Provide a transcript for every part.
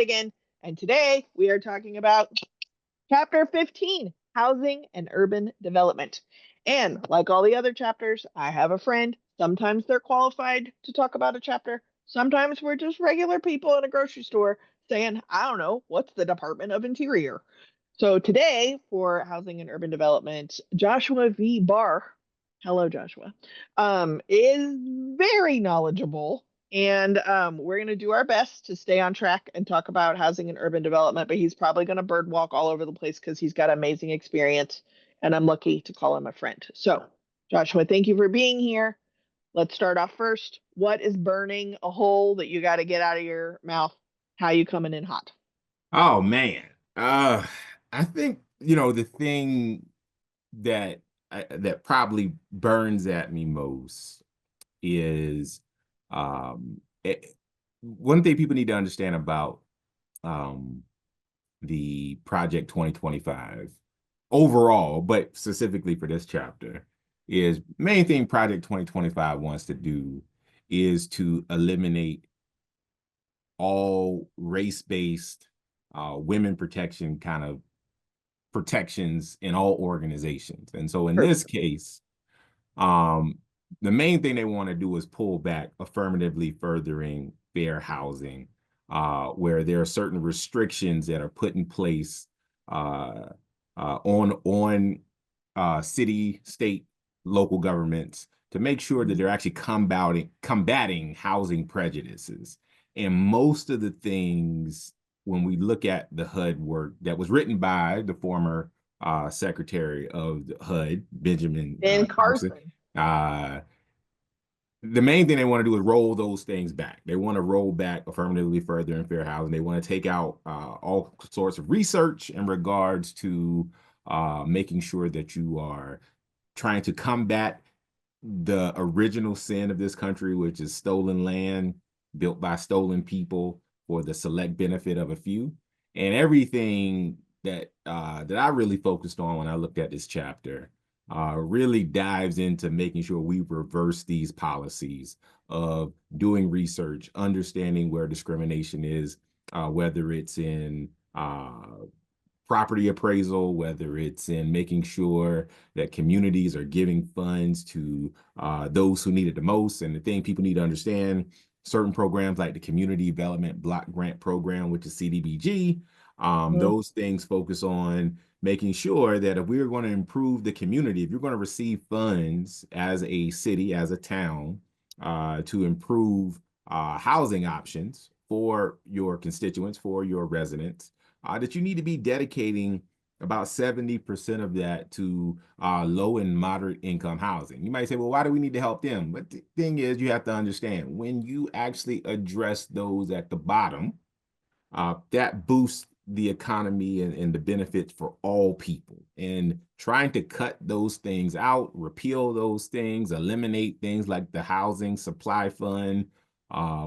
again. And today we are talking about Chapter 15, Housing and Urban Development. And like all the other chapters, I have a friend. Sometimes they're qualified to talk about a chapter. Sometimes we're just regular people in a grocery store saying, I don't know, what's the Department of Interior? So today for Housing and Urban Development, Joshua V. Barr, hello Joshua, is very knowledgeable. And we're going to do our best to stay on track and talk about housing and urban development, but he's probably going to birdwalk all over the place because he's got amazing experience. And I'm lucky to call him a friend. So, Joshua, thank you for being here. Let's start off first. What is burning a hole that you got to get out of your mouth? How you coming in hot? Oh man. Uh I think, the thing that probably burns at me most is um it, one thing people need to understand about um the Project 2025 overall, but specifically for this chapter, is main thing Project 2025 wants to do is to eliminate all race-based women protection kind of protections in all organizations. And so in this Perfect. case, um, the main thing they want to do is pull back affirmatively furthering fair housing, where there are certain restrictions that are put in place uh, on city, state, local governments to make sure that they're actually combating housing prejudices. And most of the things, when we look at the HUD work that was written by the former Secretary of the HUD, Benjamin Ben Carson, Carson. uh, the main thing they want to do is roll those things back. They want to roll back affirmatively further and fair housing. They want to take out all sorts of research in regards to making sure that you are trying to combat the original sin of this country, which is stolen land built by stolen people for the select benefit of a few. And everything that I really focused on when I looked at this chapter really dives into making sure we reverse these policies of doing research, understanding where discrimination is, whether it's in property appraisal, whether it's in making sure that communities are giving funds to those who need it the most. And the thing people need to understand, certain programs like the Community Development Block Grant Program, which is CDBG, Mhm. those things focus on making sure that if we're going to improve the community, if you're going to receive funds as a city, as a town, to improve housing options for your constituents, for your residents, that you need to be dedicating about 70% of that to low and moderate income housing. You might say, well, why do we need to help them? But the thing is, you have to understand when you actually address those at the bottom, that boosts the economy and the benefits for all people. And trying to cut those things out, repeal those things, eliminate things like the Housing Supply Fund,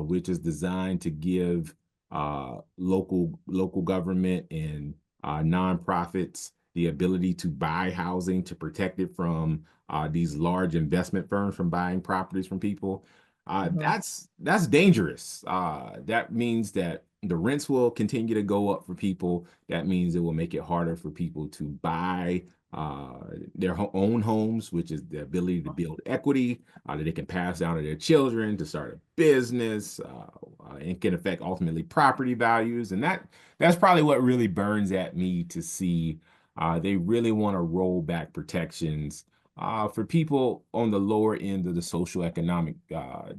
which is designed to give local government and nonprofits the ability to buy housing to protect it from these large investment firms from buying properties from people. Mhm. That's dangerous. That means that the rents will continue to go up for people. That means it will make it harder for people to buy their own homes, which is the ability to build equity that they can pass down to their children to start a business, and can affect ultimately property values. And that's probably what really burns at me to see. They really want to roll back protections for people on the lower end of the social economic uh,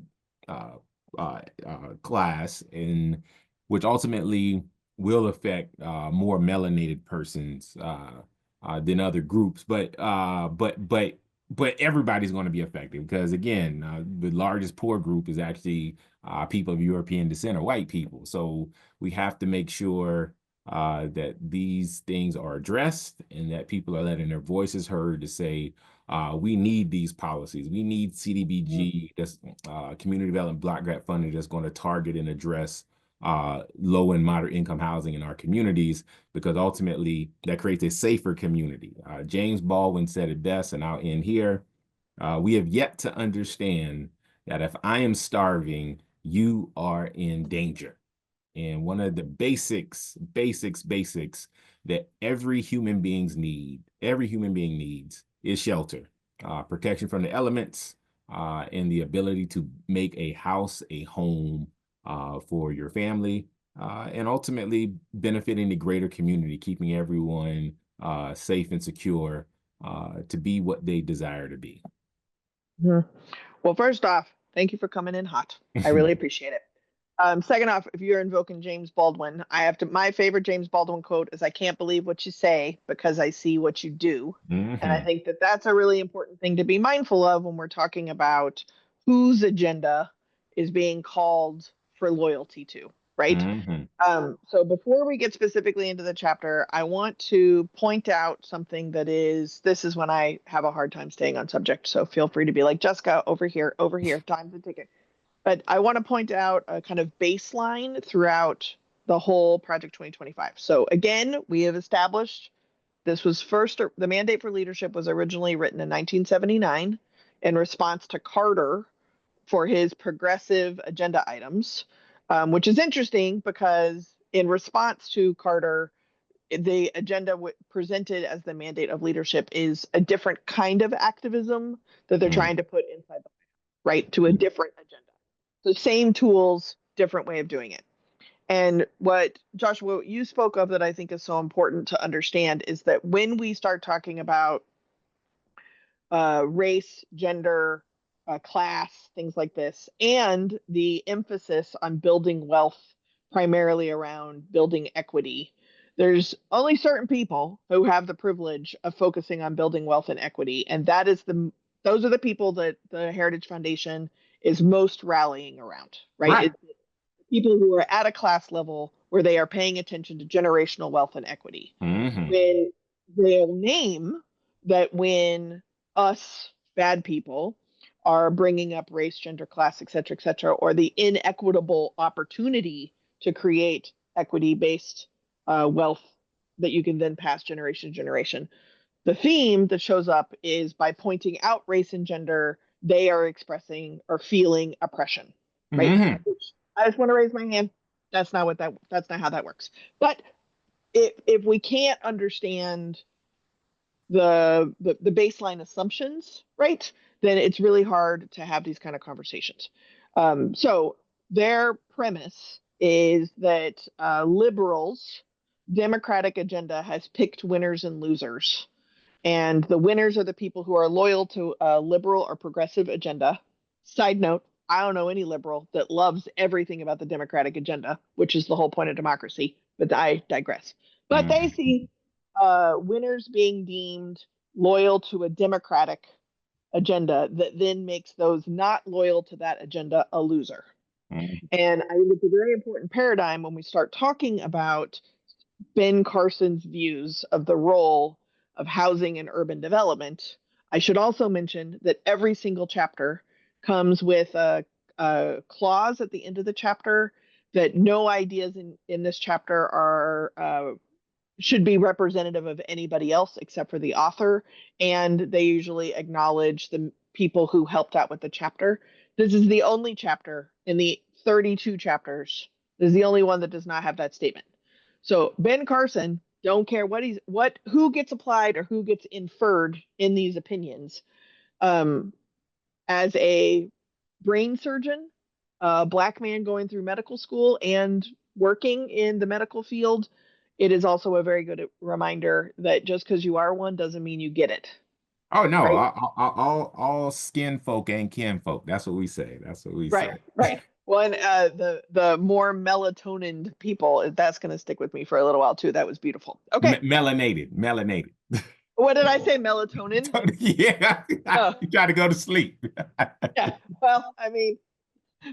class, and which ultimately will affect more melanated persons than other groups. But everybody's going to be affected because again, the largest poor group is actually people of European descent or white people. So we have to make sure that these things are addressed and that people are letting their voices heard to say, we need these policies. We need Mhm. CDBG, that's community development block grant funding that's going to target and address low and moderate income housing in our communities, because ultimately that creates a safer community. James Baldwin said it best, and I'll end here. We have yet to understand that if I am starving, you are in danger. And one of the basics that every human being needs is shelter, protection from the elements, and the ability to make a house a home for your family, and ultimately benefiting the greater community, keeping everyone safe and secure to be what they desire to be. Mhm. Well, first off, thank you for coming in hot. I really appreciate it. Second off, if you're invoking James Baldwin, my favorite James Baldwin quote is, "I can't believe what you say because I see what you do." And I think that that's a really important thing to be mindful of when we're talking about whose agenda is being called for loyalty to, right? So before we get specifically into the chapter, I want to point out something this is when I have a hard time staying on subject. So feel free to be like, Jessica, over here, time's a ticket. But I want to point out a kind of baseline throughout the whole Project 2025. So again, we have established this was the mandate for leadership was originally written in 1979 in response to Carter for his progressive agenda items, which is interesting because in response to Carter, the agenda presented as the mandate of leadership is a different kind of activism that they're trying to put inside the right to a different agenda. So same tools, different way of doing it. And what Joshua, what you spoke of that I think is so important to understand is that when we start talking about race, gender, class, things like this, and the emphasis on building wealth primarily around building equity, there's only certain people who have the privilege of focusing on building wealth and equity, and those are the people that the Heritage Foundation is most rallying around, right? Right. It's people who are at a class level where they are paying attention to generational wealth and equity. When they'll name that when us bad people are bringing up race, gender, class, et cetera, or the inequitable opportunity to create equity-based wealth that you can then pass generation to generation. The theme that shows up is by pointing out race and gender, they are expressing or feeling oppression, right? I just want to raise my hand. That's not how that works. But if we can't understand the baseline assumptions, right, then it's really hard to have these kind of conversations. So their premise is that liberals' democratic agenda has picked winners and losers, and the winners are the people who are loyal to a liberal or progressive agenda. Side note, I don't know any liberal that loves everything about the democratic agenda, which is the whole point of democracy, but I digress. But they see winners being deemed loyal to a democratic agenda that then makes those not loyal to that agenda a loser. And I think it's a very important paradigm when we start talking about Ben Carson's views of the role of housing and urban development. I should also mention that every single chapter comes with a clause at the end of the chapter that no ideas in this chapter are should be representative of anybody else except for the author, and they usually acknowledge the people who helped out with the chapter. This is the only chapter in the 32 chapters. This is the only one that does not have that statement. So Ben Carson don't care who gets applied or who gets inferred in these opinions. As a brain surgeon, a Black man going through medical school and working in the medical field, it is also a very good reminder that just because you are one doesn't mean you get it. Oh no, Right. all skin folk ain't kin folk. That's what we say. That's what we Right. say. Right. Well, and the more melatonin people, that's going to stick with me for a little while too. That was beautiful. Okay. Melanated. What did I say? Melatonin? Yeah, Oh, you try to go to sleep. yeah. Well, I mean,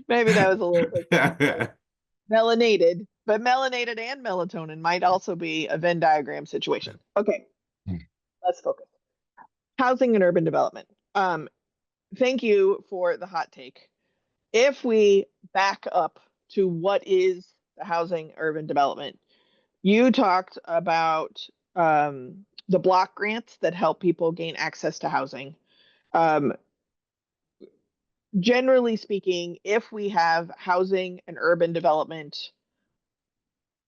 maybe that was a little quick. Melanated, but melanated and melatonin might also be a Venn diagram situation. Okay, let's focus. Housing and urban development. Thank you for the hot take. If we back up to what is the housing urban development, you talked about the block grants that help people gain access to housing. Um, Generally speaking, if we have housing and urban development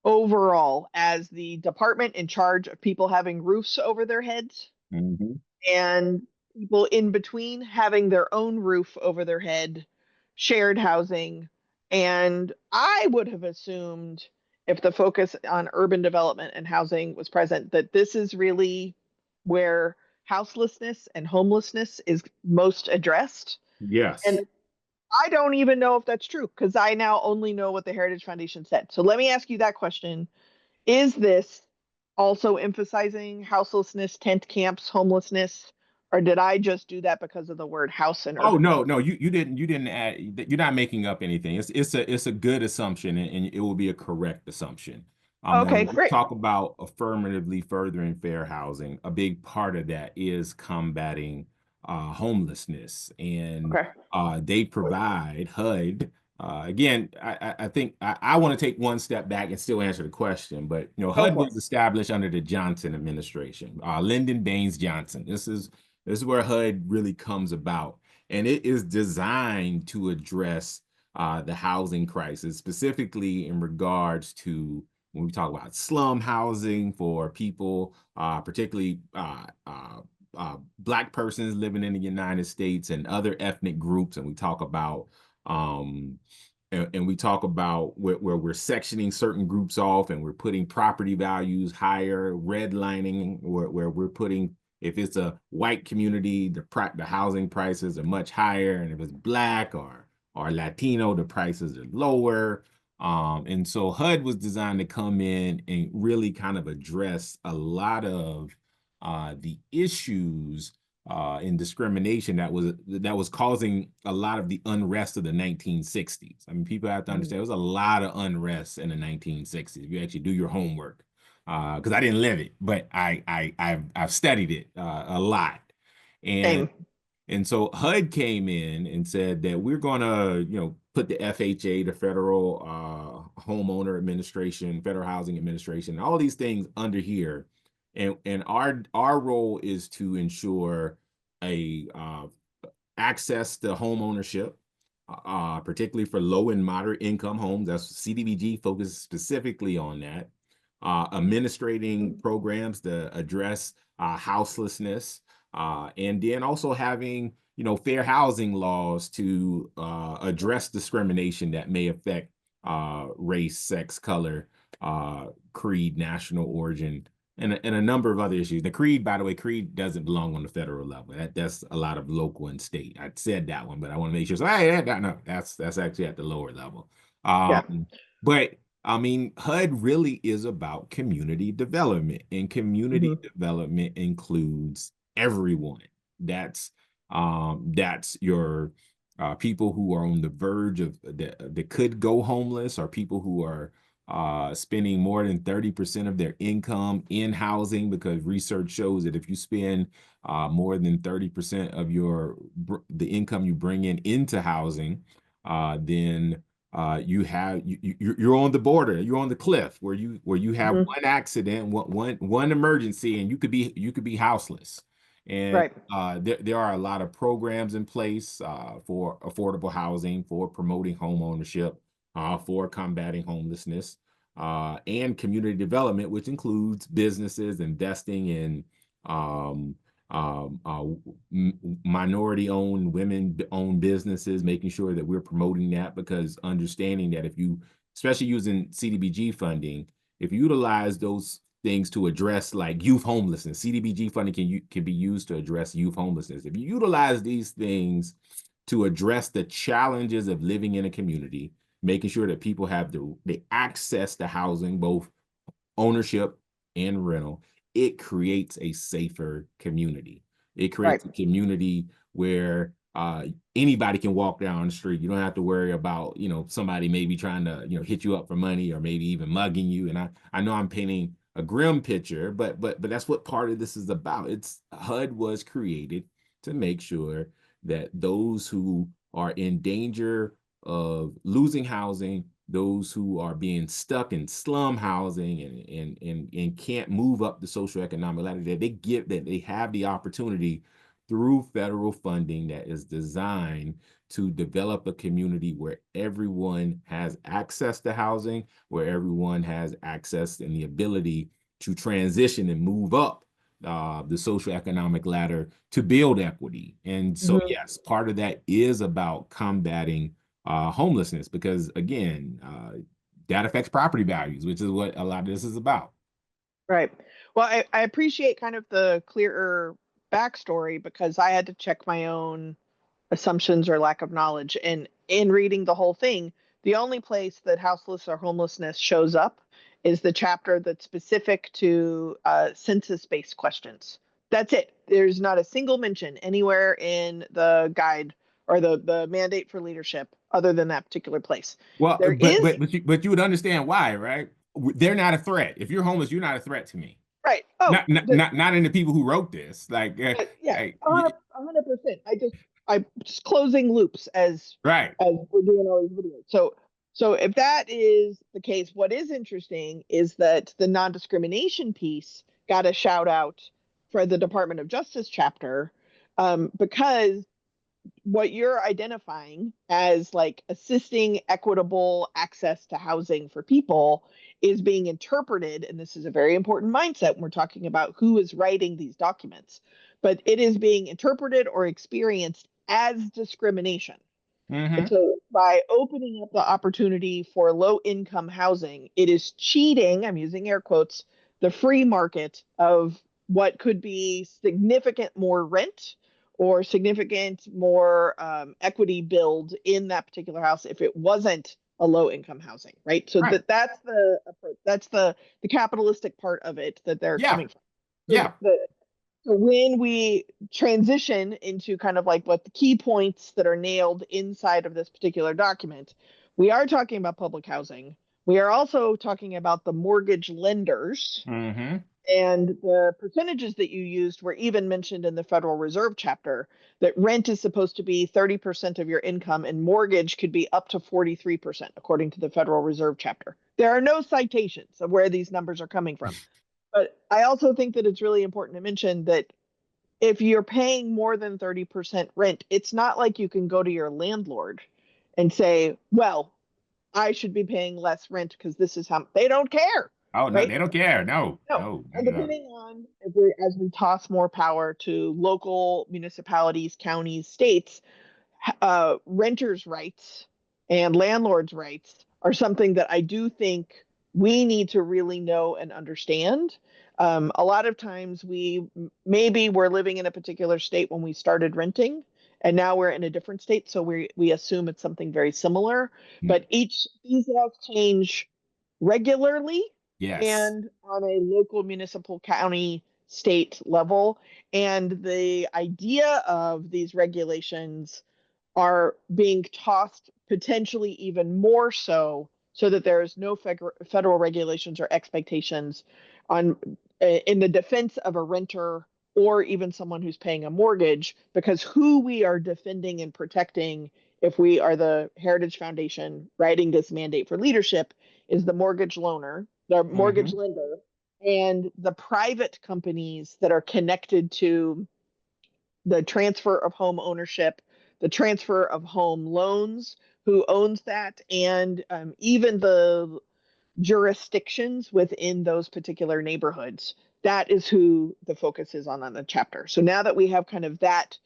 overall as the department in charge of people having roofs over their heads Mhm. and people in between having their own roof over their head, shared housing. And I would have assumed if the focus on urban development and housing was present, that this is really where houselessness and homelessness is most addressed. Yes. And I don't even know if that's true because I now only know what the Heritage Foundation said. So let me ask you that question. Is this also emphasizing houselessness, tent camps, homelessness, or did I just do that because of the word house and Oh urban no, development? no, you didn't add. You're not making up anything. It's a good assumption, and it will be a correct assumption. Now Okay, when we great. talk about affirmatively furthering fair housing, a big part of that is combating homelessness, and Okay. they provide HUD. Again, I think I want to take one step back and still answer the question, but Go HUD for it. was established under the Johnson administration, Lyndon Baines Johnson. This is where HUD really comes about, and it is designed to address the housing crisis, specifically in regards to when we talk about slum housing for people, particularly Black persons living in the United States and other ethnic groups, and we talk about um, and we talk about where we're sectioning certain groups off and we're putting property values higher, redlining where we're putting, if it's a white community, the housing prices are much higher, and if it's Black or Latino, the prices are lower. And so HUD was designed to come in and really kind of address a lot of the issues in discrimination that was causing a lot of the unrest of the 1960s. I mean, people have to Mhm. understand there was a lot of unrest in the 1960s. If you actually do your homework, because I didn't live it, but I've studied it a lot, and Same. and so HUD came in and said that we're going to, put the FHA, the Federal Homeowner Administration, Federal Housing Administration, all these things under here, and our role is to ensure a access to home ownership, particularly for low and moderate income homes. That's CDBG focuses specifically on that. Administrating programs to address houselessness, and then also having fair housing laws to address discrimination that may affect race, sex, color, creed, national origin, and a number of other issues. The creed, by the way, creed doesn't belong on the federal level. That's a lot of local and state. I said that one, but I want to make sure. So, hey, no, that's actually at the lower level. Yeah. But I mean, HUD really is about community development, and community Hmm. development includes everyone. That's your people who are on the verge of that could go homeless, or people who are spending more than 30% of their income in housing, because research shows that if you spend more than 30% of the income you bring in into housing, then you're on the border, you're on the cliff where you have Hmm. one accident, one emergency, and you could be houseless. And Right. there are a lot of programs in place for affordable housing, for promoting home ownership, for combating homelessness, and community development, which includes businesses investing in um, um, uh, minority-owned, women-owned businesses, making sure that we're promoting that, because understanding that if you, especially using CDBG funding, if you utilize those things to address like youth homelessness, CDBG funding can be used to address youth homelessness. If you utilize these things to address the challenges of living in a community, making sure that people have the access to housing, both ownership and rental, it creates a safer community. It Right. creates a community where anybody can walk down the street. You don't have to worry about, somebody maybe trying to, hit you up for money, or maybe even mugging you. And I know I'm painting a grim picture, but that's what part of this is about. It's HUD was created to make sure that those who are in danger of losing housing, those who are being stuck in slum housing and can't move up the socioeconomic ladder, that they have the opportunity through federal funding that is designed to develop a community where everyone has access to housing, where everyone has access and the ability to transition and move up the socioeconomic ladder to build equity. And so, Mhm. yes, part of that is about combating homelessness because, again, that affects property values, which is what a lot of this is about. Right. Well, I appreciate kind of the clearer backstory because I had to check my own assumptions or lack of knowledge. And in reading the whole thing, the only place that houseless or homelessness shows up is the chapter that's specific to census-based questions. That's it. There's not a single mention anywhere in the guide or the mandate for leadership other than that particular place. Well, There is but you would understand why, right? They're not a threat. If you're homeless, you're not a threat to me. right. Not in the people who wrote this. Like, Yeah, 100%. I just closing loops right. as we're doing all these videos. So if that is the case, what is interesting is that the non-discrimination piece got a shout out for the Department of Justice chapter, because what you're identifying as like assisting equitable access to housing for people is being interpreted, and this is a very important mindset when we're talking about who is writing these documents, but it is being interpreted or experienced as discrimination. And Mm-hmm. so by opening up the opportunity for low income housing, it is cheating, I'm using air quotes, the free market of what could be significant more rent or significant more equity build in that particular house if it wasn't a low income housing, right? So Right. that's the approach. That's the capitalistic part of it that they're Yeah. coming from. So Yeah. so when we transition into kind of like what the key points that are nailed inside of this particular document, we are talking about public housing. We are also talking about the mortgage lenders, Mm-hmm. and the percentages that you used were even mentioned in the Federal Reserve chapter, that rent is supposed to be 30% of your income and mortgage could be up to 43%, according to the Federal Reserve chapter. There are no citations of where these numbers are coming from. But I also think that it's really important to mention that if you're paying more than 30% rent, it's not like you can go to your landlord and say, well, I should be paying less rent because this is how they don't care, Oh no, right? they don't care. No, No. no, And no. depending on if we as we toss more power to local municipalities, counties, states, renters' rights and landlords' rights are something that I do think we need to really know and understand. A lot of times maybe we're living in a particular state when we started renting, and now we're in a different state, so we assume it's something very similar. But these laws change regularly Yes. and on a local, municipal, county, state level. And the idea of these regulations are being tossed potentially even more so that there is no federal regulations or expectations on in the defense of a renter or even someone who's paying a mortgage, because who we are defending and protecting if we are the Heritage Foundation writing this mandate for leadership is the mortgage loaner, the mortgage Mm-hmm. lender, and the private companies that are connected to the transfer of home ownership, the transfer of home loans, who owns that, and even the jurisdictions within those particular neighborhoods. That is who the focus is on the chapter. So now that we have kind of that,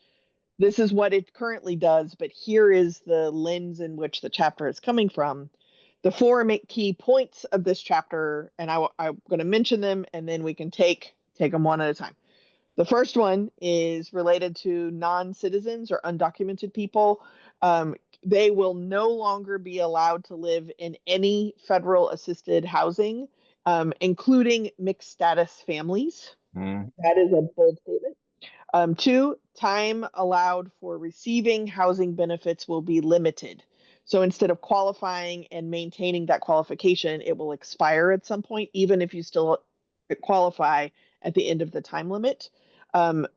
this is what it currently does, but here is the lens in which the chapter is coming from. The four key points of this chapter, and I'm going to mention them, and then we can take them one at a time. The first one is related to non-citizens or undocumented people. They will no longer be allowed to live in any federal assisted housing, including mixed status families. Mm-hmm. That is a bold statement. Two, time allowed for receiving housing benefits will be limited. So instead of qualifying and maintaining that qualification, it will expire at some point, even if you still qualify at the end of the time limit. Um,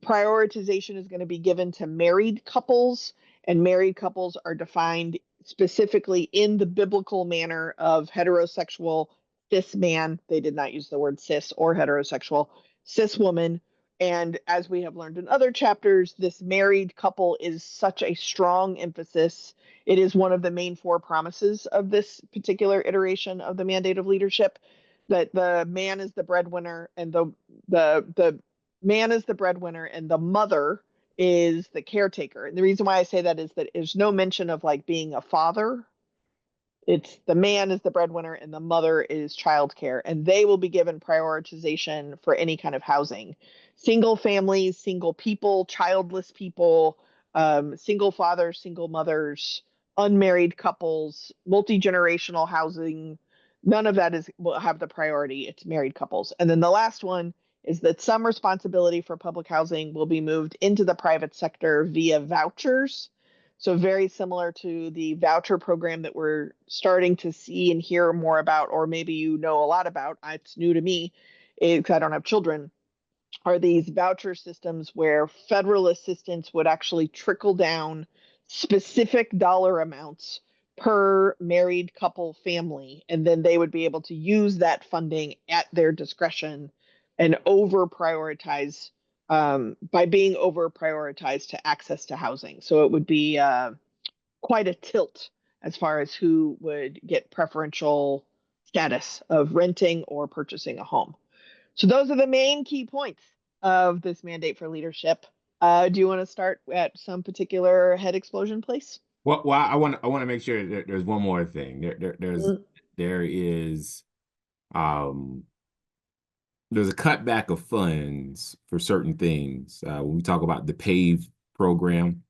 Prioritization is going to be given to married couples, and married couples are defined specifically in the biblical manner of heterosexual cis man. They did not use the word cis or heterosexual cis woman And as we have learned in other chapters, this married couple is such a strong emphasis. It is one of the main four promises of this particular iteration of the mandate of leadership, that the man is the breadwinner and the man is the breadwinner and the mother is the caretaker. And the reason why I say that is that there's no mention of like being a father. It's the man is the breadwinner and the mother is childcare, and they will be given prioritization for any kind of housing. Single families, single people, childless people, single fathers, single mothers, unmarried couples, multi-generational housing. None of that is will have the priority. It's married couples. And then the last one is that some responsibility for public housing will be moved into the private sector via vouchers, so very similar to the voucher program that we're starting to see and hear more about, or maybe you know a lot about. It's new to me because I don't have children. Are these voucher systems where federal assistance would actually trickle down specific dollar amounts per married couple family, and then they would be able to use that funding at their discretion and over prioritize by being over prioritized to access to housing. So it would be quite a tilt as far as who would get preferential status of renting or purchasing a home. So those are the main key points of this mandate for leadership. Do you want to start at some particular head explosion place? Well, I want to make sure that there's one more thing. There is um there's a cutback of funds for certain things. When we talk about the PAVE program,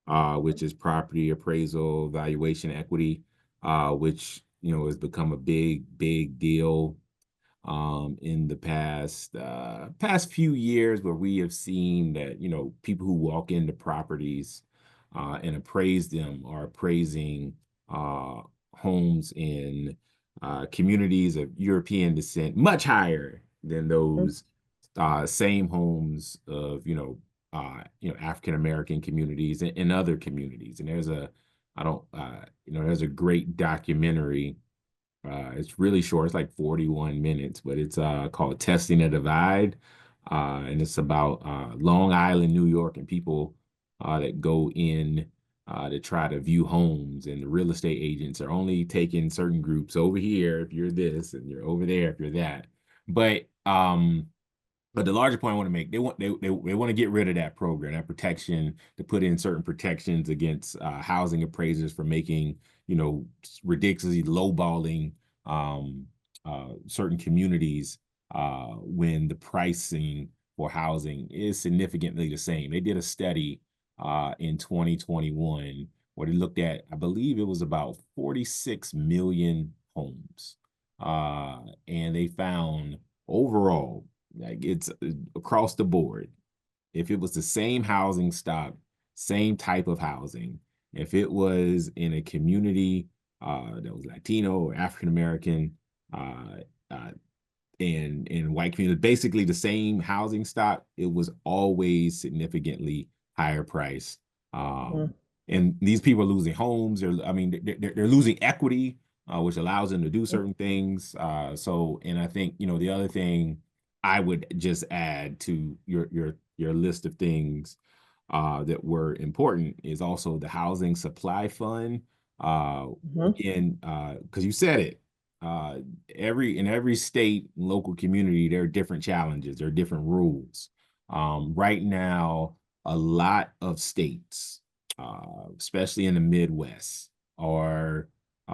which is property appraisal, valuation, equity, which has become a big deal in the past few years, where we have seen that people who walk into properties and appraise them are appraising homes in communities of European descent much higher than those same homes of African American communities and other communities. And there's a I don't there's a great documentary. It's really short. It's like 41 minutes, but it's called Testing a Divide. And it's about Long Island, New York, and people that go in to try to view homes. And the real estate agents are only taking certain groups over here if you're this, and you're over there if you're that. But the larger point I want to make, they want to get rid of that program, that protection, to put in certain protections against housing appraisers for making, ridiculously lowballing certain communities when the pricing for housing is significantly the same. They did a study in 2021 where they looked at, I believe it was about 46 million homes. And they found overall, like it's across the board, if it was the same housing stock, same type of housing, if it was in a community that was Latino or African American, uh, and white community, basically the same housing stock, it was always significantly higher price. Mhm. And these people are losing homes. They're losing equity, which allows them to do certain things. And I think the other thing I would just add to your list of things that were important is also the housing supply fund. Mhm. Again, because you said it, in every state, local community, there are different challenges, there are different rules. Right now, a lot of states, especially in the Midwest, are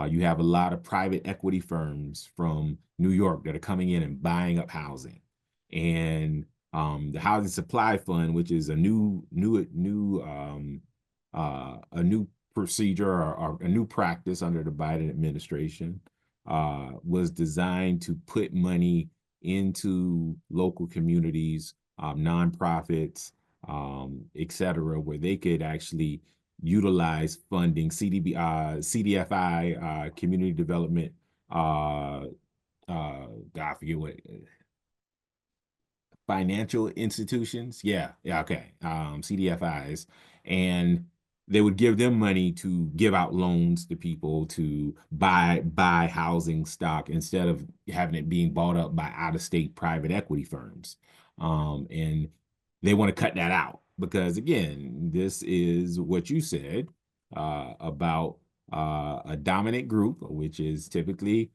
you have a lot of private equity firms from New York that are coming in and buying up housing, and the housing supply fund, which is a new procedure, or a new practice under the Biden administration, was designed to put money into local communities, nonprofits, et cetera, where they could actually utilize funding, CDFI, community development, I forget what, financial institutions. Yeah, okay. CDFIs. And they would give them money to give out loans to people to buy housing stock instead of having it being bought up by out-of-state private equity firms. And they want to cut that out because, again, this is what you said about a dominant group, which is typically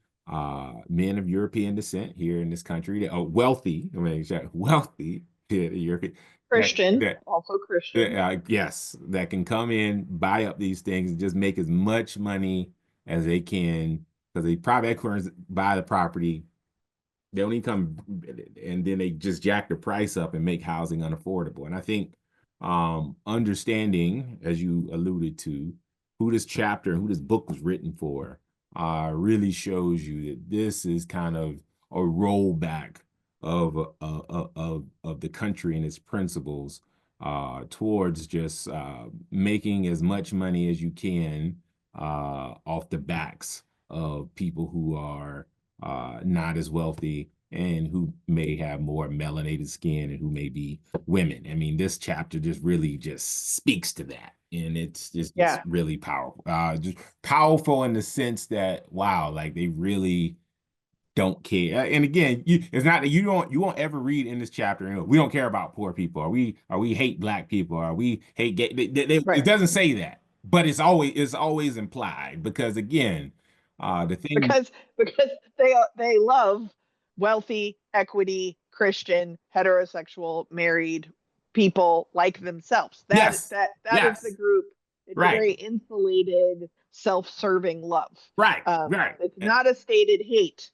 men of European descent here in this country, that are wealthy. I mean, wealthy European Christian, that also Christian. yes, that can come in, buy up these things, and just make as much money as they can because the private equity firms buy the property, they only come and then they just jack the price up and make housing unaffordable. And I think understanding, as you alluded to, who this chapter and who this book was written for, really shows you that this is kind of a rollback of the country and its principles towards just making as much money as you can off the backs of people who are not as wealthy and who may have more melanated skin and who may be women. I mean, this chapter just really just speaks to that. And it's just Yeah, really powerful. Just powerful in the sense that, wow, like they really don't care. And again, it's not that you won't ever read in this chapter, you know, we don't care about poor people, or we hate black people, or we hate gay. right. It doesn't say that, but it's always implied because, again, the thing, Because they love wealthy, equity, Christian, heterosexual, married people like themselves. That yes, that is the yes, group. It's a right, very insulated, self-serving love. right, right. It's not a stated hate.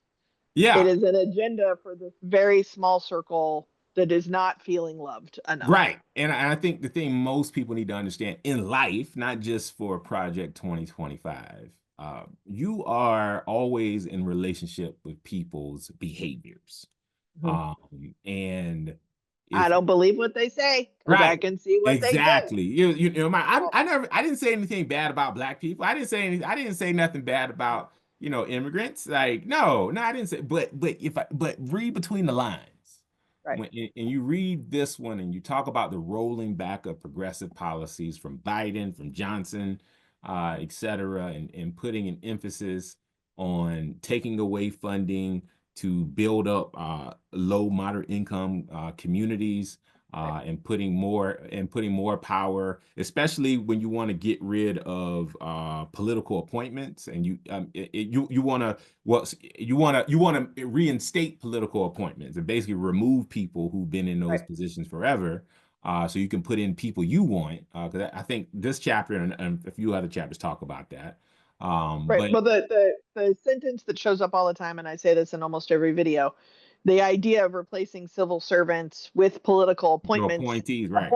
It Yeah, is an agenda for this very small circle that is not feeling loved enough. right. And I think the thing most people need to understand in life, not just for Project 2025, you are always in relationship with people's behaviors. Mhm. And I if don't believe what they say because I right, can see what they do. exactly. Well, I didn't say anything bad about black people. I didn't say nothing bad about, immigrants. Like, no, I didn't say, but read between the lines. right, And you read this one and you talk about the rolling back of progressive policies from Biden, from Johnson, et cetera, and putting an emphasis on taking away funding to build up low moderate income communities, right, and putting more power, especially when you want to get rid of political appointments, and you want to, well, you want to reinstate political appointments and basically remove people who've been in those right. positions forever, so you can put in people you want. Because I think this chapter and a few other chapters talk about that. Right. But Well, the sentence that shows up all the time, and I say this in almost every video, the idea of replacing civil servants with political the appointments, appointees, right?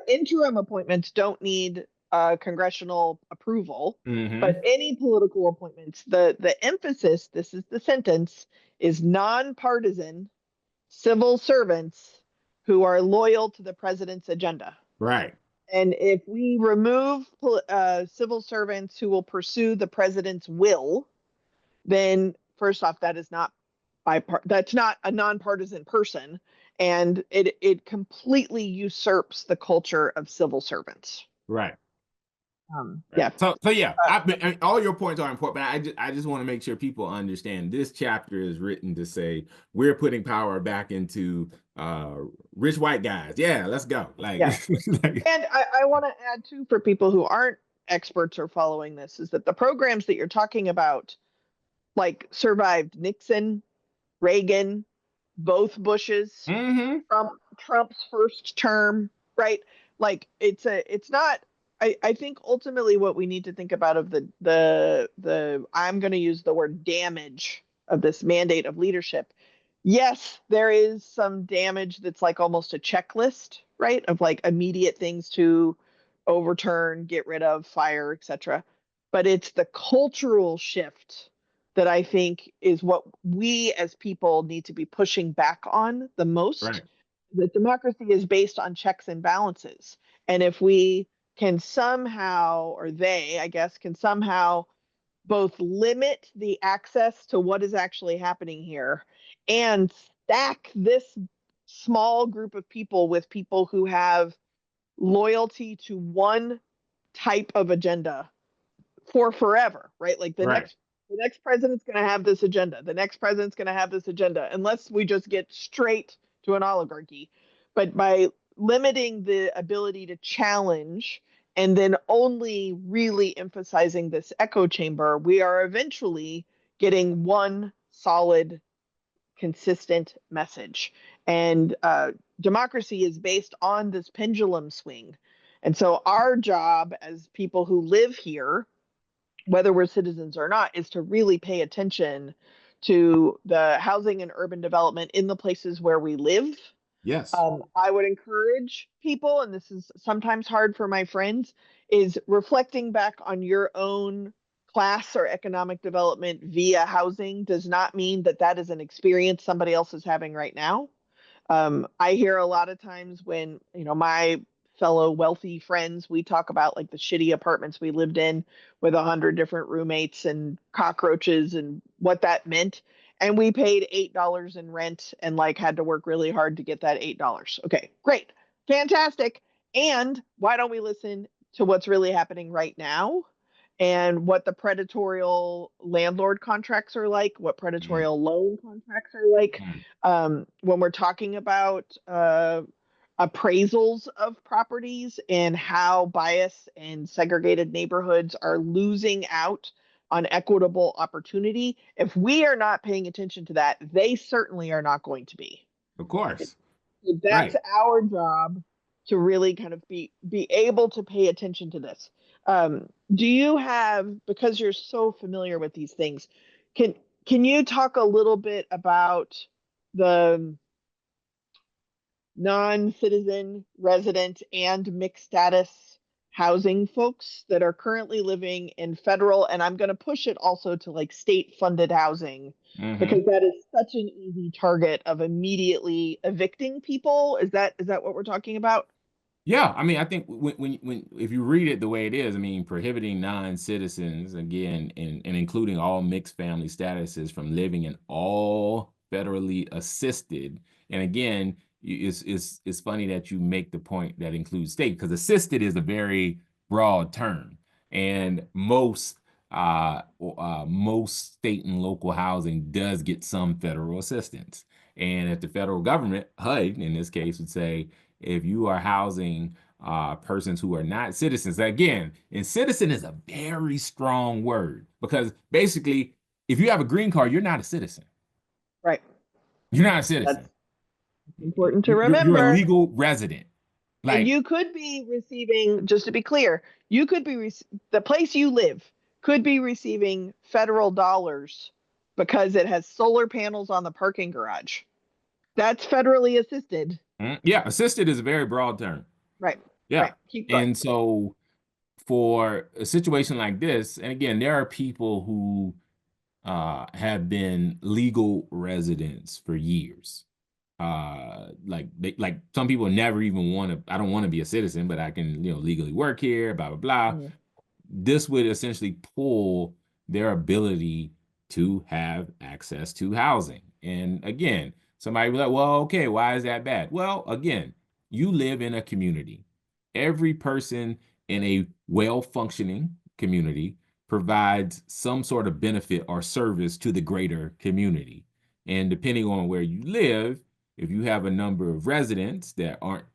interim appointments don't need congressional approval, but Hmm. any political appointments, the emphasis, this is the sentence, is nonpartisan civil servants who are loyal to the president's agenda. Right, And if we remove civil servants who will pursue the president's will, then first off, that's not a nonpartisan person, and it completely usurps the culture of civil servants. right. Right. Yeah, So yeah, all your points are important, but I just want to make sure people understand this chapter is written to say we're putting power back into rich white guys. Yeah, let's go. Like, yeah. And I want to add too for people who aren't experts or following this is that the programs that you're talking about like survived Nixon, Reagan, both Bushes, hmm, Trump's first term, right? Like it's not. I think ultimately what we need to think about of the I'm going to use the word damage of this mandate of leadership. Yes, there is some damage that's like almost a checklist, right? Of like immediate things to overturn, get rid of, fire, etc. But it's the cultural shift that I think is what we as people need to be pushing back on the most. right, That democracy is based on checks and balances. And if we can somehow, or they, I guess, can somehow both limit the access to what is actually happening here and stack this small group of people with people who have loyalty to one type of agenda for forever, right? Like right, the next president's going to have this agenda. The next president's going to have this agenda unless we just get straight to an oligarchy. But by limiting the ability to challenge and then only really emphasizing this echo chamber, we are eventually getting one solid, consistent message. And democracy is based on this pendulum swing. And so, our job as people who live here, whether we're citizens or not, is to really pay attention to the housing and urban development in the places where we live. Yes. I would encourage people, and this is sometimes hard for my friends, is reflecting back on your own class or economic development via housing does not mean that that is an experience somebody else is having right now. I hear a lot of times when, my fellow wealthy friends, we talk about like the shitty apartments we lived in with 100 different roommates and cockroaches and what that meant. And we paid $8 in rent and like had to work really hard to get that $8. Okay, great. Fantastic. And why don't we listen to what's really happening right now and what the predatorial landlord contracts are like, what Mm. predatorial loan contracts are like, Mm. when we're talking about appraisals of properties and how bias and segregated neighborhoods are losing out on equitable opportunity. If we are not paying attention to that, they certainly are not going to be. Of course. So that's Right. our job to really kind of be able to pay attention to this. Do you have, because you're so familiar with these things, can can you talk a little bit about the non-citizen, resident, and mixed status housing folks that are currently living in federal, and I'm going to push it also to like state funded housing Hmm. because that is such an easy target of immediately evicting people. Is that what we're talking about? Yeah, I mean, I think when if you read it the way it is, I mean, prohibiting non-citizens again, and including all mixed family statuses from living in all federally assisted, and again, it's funny that you make the point that includes state because assisted is a very broad term, and most state and local housing does get some federal assistance, and if the federal government, HUD in this case, would say if you are housing persons who are not citizens. Again, and citizen is a very strong word because basically, if you have a green card, you're not a citizen. Right. You're not a That's citizen. important to You're a remember. legal resident. And Like, you could be receiving, just to be clear, you could be the place you live could be receiving federal dollars because it has solar panels on the parking garage. That's federally assisted. yeah, assisted is a very broad term. Right. Yeah. Right. Keep going. And so for a situation like this, and again, there are people who have been legal residents for years. Like some people never even want to. I don't want to be a citizen, but I can legally work here. Blah blah blah. Mhm. This would essentially pull their ability to have access to housing. And again, somebody be like, well, okay, why is that bad? Well, again, you live in a community. Every person in a well-functioning community provides some sort of benefit or service to the greater community. And depending on where you live, if you have a number of residents that aren't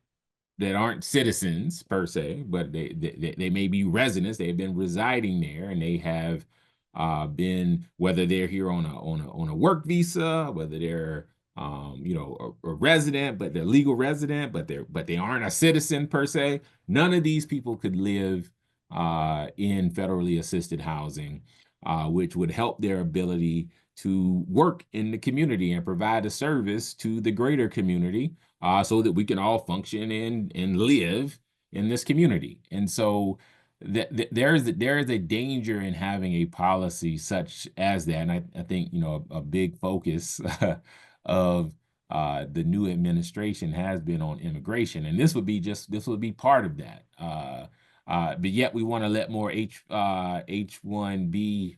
citizens per se, but they may be residents. They've been residing there, and they have been, whether they're here on a work visa, whether they're a resident, but they're legal resident, but they aren't a citizen per se. None of these people could live in federally assisted housing, which would help their ability to work in the community and provide a service to the greater community, so that we can all function and live in this community. And so there is a danger in having a policy such as that. And I think a big focus of the new administration has been on immigration, and this would be part of that. But yet we want to let more H1B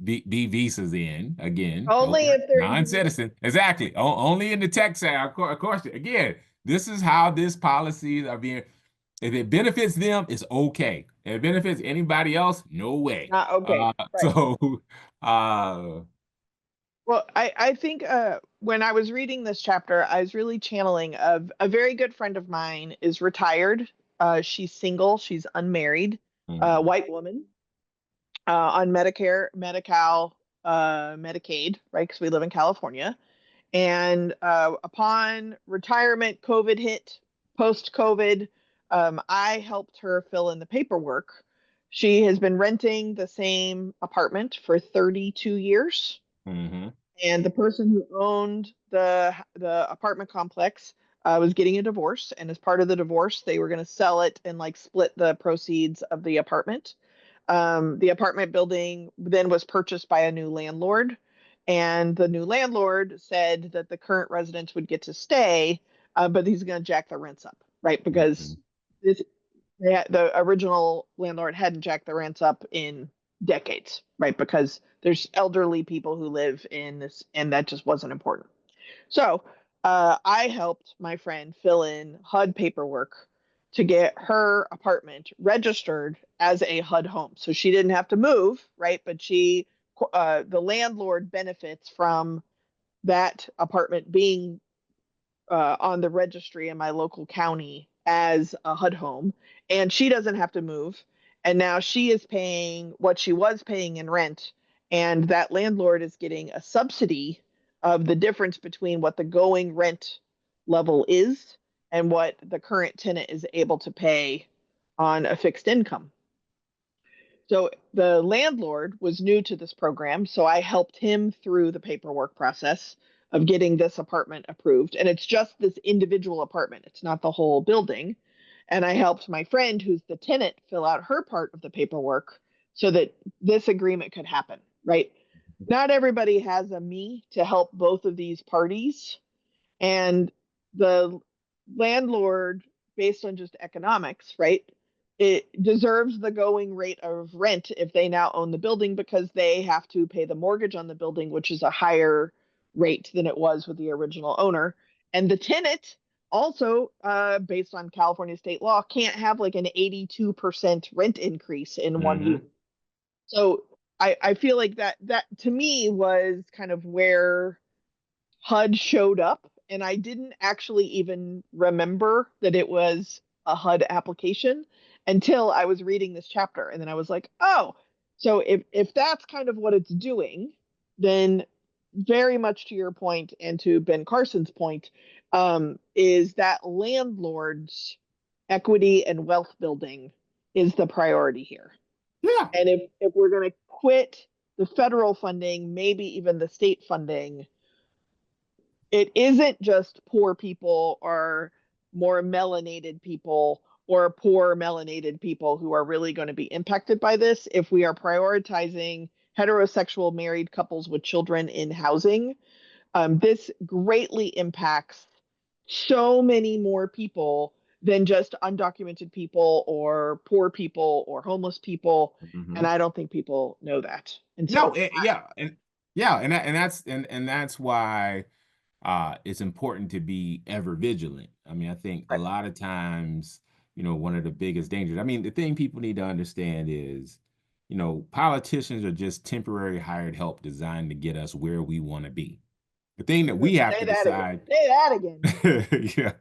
B visas in again. Only Okay. if they're in demand. Non-citizen. Exactly. Only in the tech side. Of course. Again, this is how this policies are being. If it benefits them, it's okay. If it benefits anybody else, no way. Not okay. Right. So uh Well, I think when I was reading this chapter, I was really channeling of a very good friend of mine is retired. She's single, she's unmarried, Mhm. white woman on Medicare, Medi-Cal, Medicaid, right? Because we live in California. And upon retirement, COVID hit, post COVID, I helped her fill in the paperwork. She has been renting the same apartment for 32 years. Mhm. And the person who owned the apartment complex was getting a divorce. And as part of the divorce, they were going to sell it and like split the proceeds of the apartment. The apartment building then was purchased by a new landlord, and the new landlord said that the current residents would get to stay, but he's going to jack the rents up, right? Because Mhm. this the original landlord hadn't jacked the rents up in decades, right? Because there's elderly people who live in this, and that just wasn't important. So I helped my friend fill in HUD paperwork to get her apartment registered as a HUD home. So she didn't have to move, right? But the landlord benefits from that apartment being on the registry in my local county as a HUD home, and she doesn't have to move. And now she is paying what she was paying in rent, and that landlord is getting a subsidy of the difference between what the going rent level is and what the current tenant is able to pay on a fixed income. So the landlord was new to this program, so I helped him through the paperwork process of getting this apartment approved. And it's just this individual apartment, it's not the whole building. And I helped my friend, who's the tenant, fill out her part of the paperwork so that this agreement could happen, right? Not everybody has a me to help both of these parties. And the landlord, based on just economics, right, it deserves the going rate of rent if they now own the building because they have to pay the mortgage on the building, which is a higher rate than it was with the original owner. And the tenant also, based on California state law, can't have like an 82% rent increase in 1 year. Mhm. So I feel like that to me was kind of where HUD showed up, and I didn't actually even remember that it was a HUD application until I was reading this chapter. And then I was like, oh, so if that's kind of what it's doing, then very much to your point and to Ben Carson's point, is that landlords' equity and wealth building is the priority here. Yeah. And if we're going to quit the federal funding, maybe even the state funding, it isn't just poor people or more melanated people or poor melanated people who are really going to be impacted by this. If we are prioritizing heterosexual married couples with children in housing, this greatly impacts so many more people than just undocumented people or poor people or homeless people. And Mhm. I don't think people know that. And No, so, yeah, and that's why it's important to be ever vigilant. I mean, I think a right, lot of times, one of the biggest dangers. I mean, the thing people need to understand is, politicians are just temporary hired help designed to get us where we want to be. The thing that we have say to that again. decide, Say that again. yeah,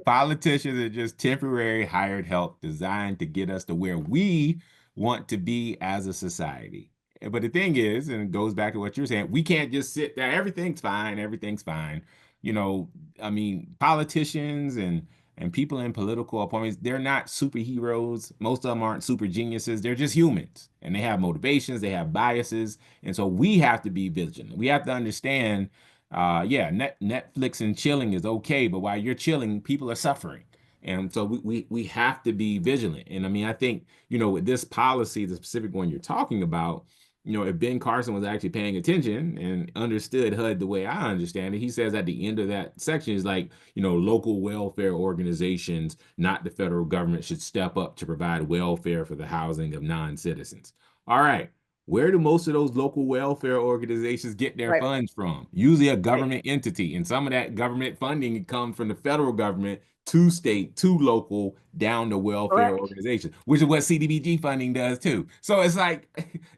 politicians are just temporary hired help designed to get us to where we want to be as a society. But the thing is, and it goes back to what you're saying, we can't just sit there. Everything's fine. Everything's fine. You know, I mean, politicians and people in political appointments, they're not superheroes. Most of them aren't super geniuses. They're just humans, and they have motivations. They have biases, and so we have to be vigilant. We have to understand yeah, Netflix and chilling is okay, but while you're chilling, people are suffering. And so we have to be vigilant. And I mean, I think, with this policy, the specific one you're talking about, if Ben Carson was actually paying attention and understood HUD the way I understand it, he says at the end of that section is like, local welfare organizations, not the federal government, should step up to provide welfare for the housing of non-citizens. All right. Where do most of those local welfare organizations get their Right, funds from? Usually a right, government entity. And some of that government funding comes from the federal government to state, to local, down to welfare correct. organizations, which is what CDBG funding does too. So it's like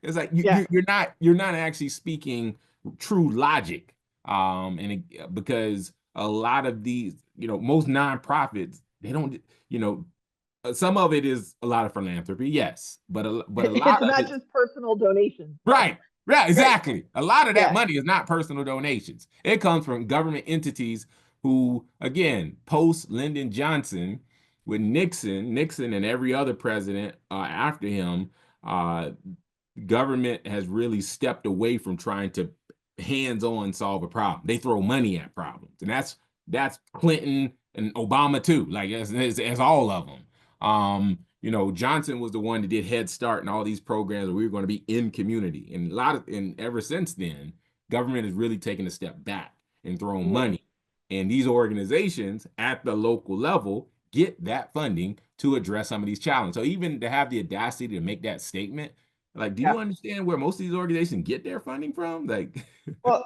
it's like Yeah, you're not actually speaking true logic. Because a lot of these, most nonprofits, they don't, you know, some of it is a lot of philanthropy, yes, but a It's lot of not it, just personal donations, though. right, yeah, Right. exactly. A lot of that Yeah. money is not personal donations. It comes from government entities who, again, post Lyndon Johnson with Nixon and every other president after him, uh, government has really stepped away from trying to hands-on solve a problem. They throw money at problems, and that's Clinton and Obama too. Like it's all of them. Johnson was the one that did Head Start and all these programs where we were going to be in community, and ever since then, government has really taken a step back and thrown Yeah. money, and these organizations at the local level get that funding to address some of these challenges. So even to have the audacity to make that statement, like, do Yeah. you understand where most of these organizations get their funding from? Like, Well,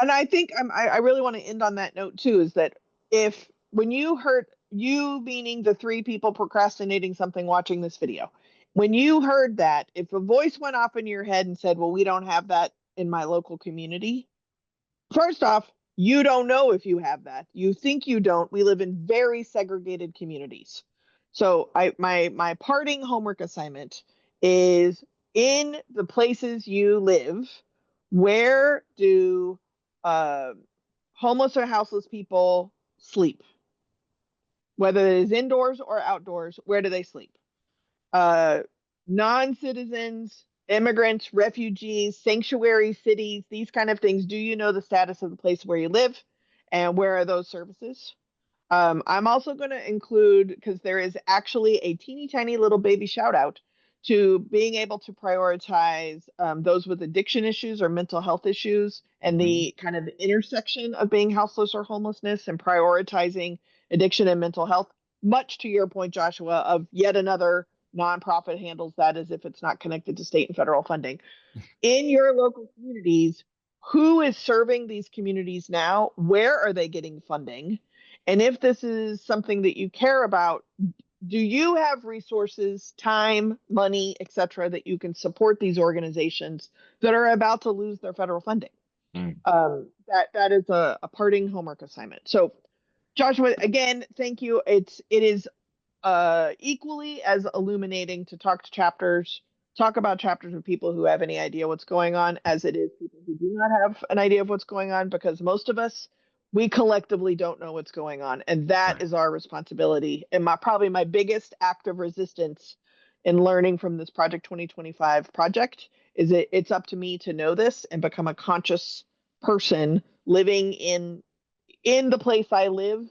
and I think I really want to end on that note too, is that if when you heard you, meaning the three people procrastinating something watching this video, when you heard that, if a voice went off in your head and said, well, we don't have that in my local community, first off, you don't know if you have that. You think you don't. We live in very segregated communities. So my parting homework assignment is, in the places you live, where do uh, homeless or houseless people sleep? Whether it is indoors or outdoors, where do they sleep? uh, Non-citizens, immigrants, refugees, sanctuary cities, these kind of things. Do you know the status of the place where you live, and where are those services? I'm also going to include, because there is actually a teeny tiny little baby shout out to being able to prioritize those with addiction issues or mental health issues, and mhm, the kind of intersection of being houseless or homelessness and prioritizing addiction and mental health. Much to your point, Joshua, of yet another nonprofit handles that as if it's not connected to state and federal funding. In your local communities, who is serving these communities now? Where are they getting funding? And if this is something that you care about, do you have resources, time, money, etc., that you can support these organizations that are about to lose their federal funding? mm. That is a parting homework assignment. So, Joshua, again, thank you. It is equally as illuminating to talk about chapters with people who have any idea what's going on, as it is people who do not have an idea of what's going on, because most of us, we collectively don't know what's going on. And that Right. is our responsibility. And probably my biggest act of resistance in learning from this Project 2025 project is it's up to me to know this and become a conscious person living in the place I live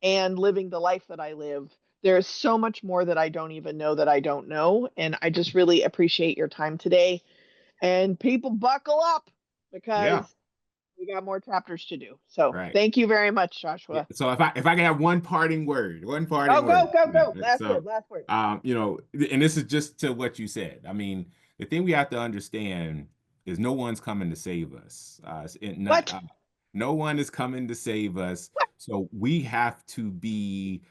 and living the life that I live. There's so much more that I don't even know that I don't know. And I just really appreciate your time today. And people, buckle up, Yeah. because we got more chapters to do. So Right. thank you very much, Yeah. Joshua. So if I can have one Oh, parting go, word. go, Yeah. go. Last word, So, last word. and this is just to what you said. I mean, the thing we have to understand is no one's coming to save us. What? No one is coming to save us. What? So we have to be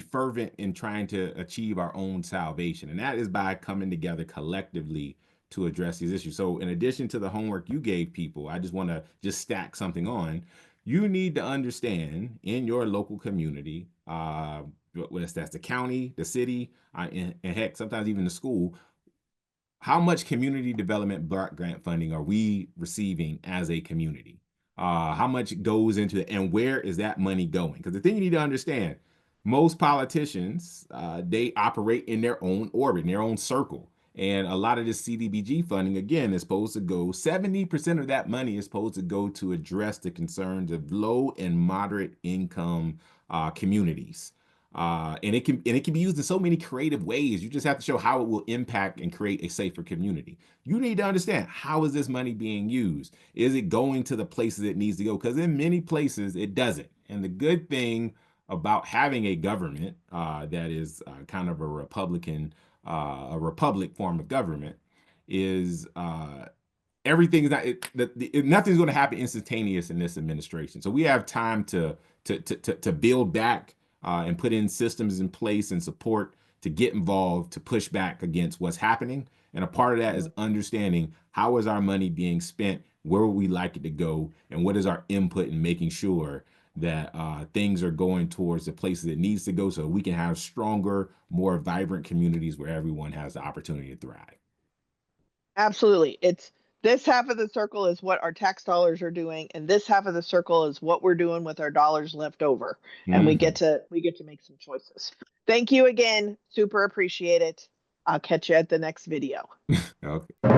fervent in trying to achieve our own salvation, and that is by coming together collectively to address these issues. So in addition to the homework you gave people, I just want to just stack something on. You need to understand in your local community, whether that's the county, the city, and heck, sometimes even the school, how much community development grant funding are we receiving as a community? How much goes into it, and where is that money going? Because the thing you need to understand, most politicians, they operate in their own orbit, in their own circle. And a lot of this CDBG funding, again, is supposed to go, 70% of that money is supposed to go to address the concerns of low and moderate income communities. And it can be used in so many creative ways. You just have to show how it will impact and create a safer community. You need to understand, how is this money being used? Is it going to the places it needs to go? Because in many places it doesn't. And the good thing about having a government that is kind of a republic form of government is everything is not nothing's going to happen instantaneous in this administration. So we have time to build back and put in systems in place and support to get involved to push back against what's happening. And a part of that is understanding how is our money being spent, where would we like it to go, and what is our input in making sure that things are going towards the places it needs to go so we can have stronger, more vibrant communities where everyone has the opportunity to thrive. Absolutely. It's this half of the circle is what our tax dollars are doing, and this half of the circle is what we're doing with our dollars left over. And we get to make some choices. Thank you again. Super appreciate it. I'll catch you at the next video. Okay.